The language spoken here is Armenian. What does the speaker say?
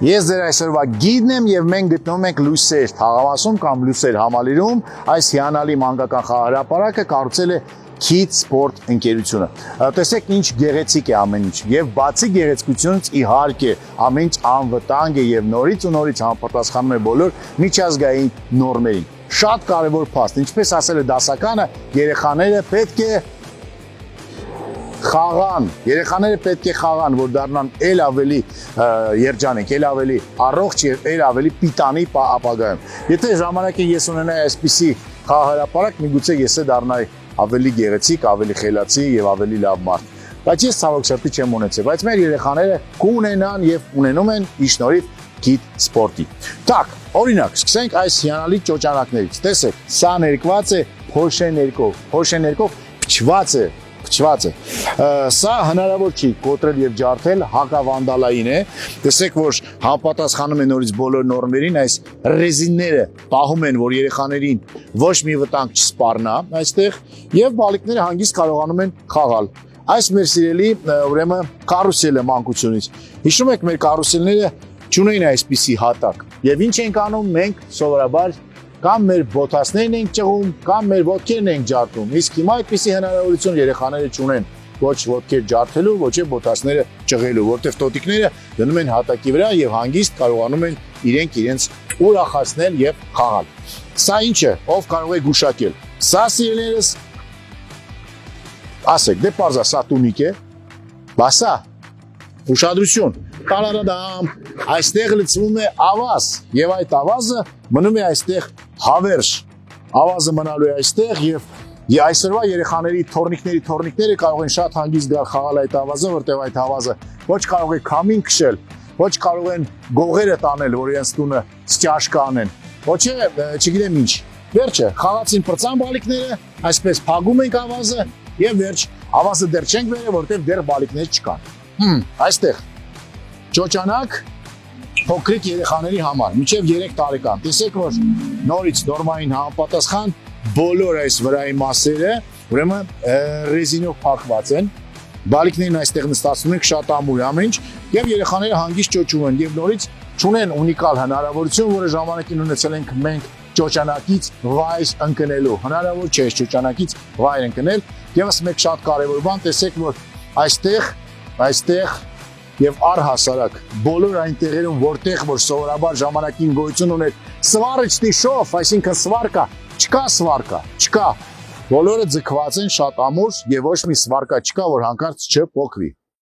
Ես ձեր այսօրվա գիդն եմ եւ մենք գտնվում ենք Լույսեր թաղամասում կամ Լույսեր համալիրում, այս հիանալի մանկական խաղահրապարակը կառուցել է Kids Sport ընկերությունը։ Տեսեք ինչ գեղեցիկ է ամեն ինչ եւ բացի գեղեցկությունից իհարկե ամեն ինչ անվտանգ է եւ նորից ու նորից համապատասխանում է բոլոր միջազգային նորմերին։ Շատ կարեւոր փաստ, ինչպես ասել է դասականը, երեխաները պետք է խաղան, երեխաները պետք է խաղան, որ դառնան ել ավելի երջանիկ, ել ավելի առողջ եւ ել ավելի պիտանի ապագայում։ Եթե ժամանակին ես ունենայի այսպիսի խաղահրապարակ, միգուցե ես դառնայի ավելի գեղեցիկ, ավելի խելացի եւ ավելի լավ մարդ։ Բայց ես ցավոք սրտի չեմ ունեցել, բայց մեր երեխաները կունենան եւ ունենում են ի շնորհիվ Kids Sport-ի։ Так, օրինակ, սկսենք այս հիանալի ճոճանակներից։ Տեսեք, սա ներկված է փոշեներկով փչված է։ Սա հնարավոր չի կոտրել եւ ջարդել, հակավանդալային է։ Տեսեք, որ համապատասխանում է նորից բոլոր նորմերին, այս ռեզինները պահում են, որ երեխաներին ոչ մի վտանգ չսպառնա այստեղ եւ բալիկները հանգիստ կարողանում են խաղալ։ Այս մեր սիրելի ուրեմն կարուսելը մանկությունից։ Հիշում եք, մեր կարուսելները չունեին այսպիսի հատակ։ Եվ ինչ ենք անում մենք սովորաբար կամ մեր բոթասներն ենք ճղում, կամ մեր ոտքերն ենք ջարդում։ Իսկ հիմա այդպիսի հնարավորություն երեխաները չունեն ոչ ոտքեր ջարդելու, ոչ էլ բոթասները ճղելու, որտեղ տոտիկները դնում են հատակի վրա եւ հանգիստ կարողանում են իրենց ուրախացնել եւ խաղալ։ Սա ինչ է, ով կարող է գուշակել։ Սա սիրելիներս, ասեք, դե պարզա սա տունիկ է, բասա, ուշադրություն, տարարադամ, այստեղ լցվում է ավազ եւ այդ ավազը մնում է այստեղ հավերժ, ավազը մնալու է այստեղ եւ այսօրվա երեխաների թորնիկները կարող են շատ հանգիստ գալ խաղալ այդ ավազը, որտեղ այդ ավազը ոչ կարող է քամին քշել, ոչ կարող են գողերը տանել, որ իրենց տունը ստյաշ կանեն, ոչ է, չգիտեմ ինչ։ Վերջը, խաղացին պրծան բալիկները, այսպես փագում ենք ավազը եւ վերջ, ավազը դեռ չենք վերել, որտեղ դեռ բալիկներ չկան։ Այստեղ ճոճանակ փոքրիկ երեխաների համար, մինչև 3 տարեկան։ Տեսեք, որ նորից նորմային համապատասխան բոլոր այս վրայի մասերը, ուրեմն ռեզինով փակված են։ Բալիկներն այստեղ նստացնում են, շատ ամուր ամեն ինչ, եւ երեխաները հանգիստ ճոճում են եւ նորից ճունեն ունիկալ հնարավորություն, որը ժամանակին ունեցել ենք մենք ճոճանակից վայր ընկնելու։ Հնարավոր չէ ճոճանակից վայր ընկնել։ Եվս մեկ շատ կարևոր բան, տեսեք, որ այստեղ եւ առհասարակ բոլոր այն տեղերում, որտեղ որ սովորաբար ժամանակին գոյություն ուներ սվարիչտի շոֆ, այսինքն սվարկա, չկա։ Բոլորը ձգված են շատ ամուր եւ ոչ մի սվարկա չկա, որ հանկարծ չփոկվի։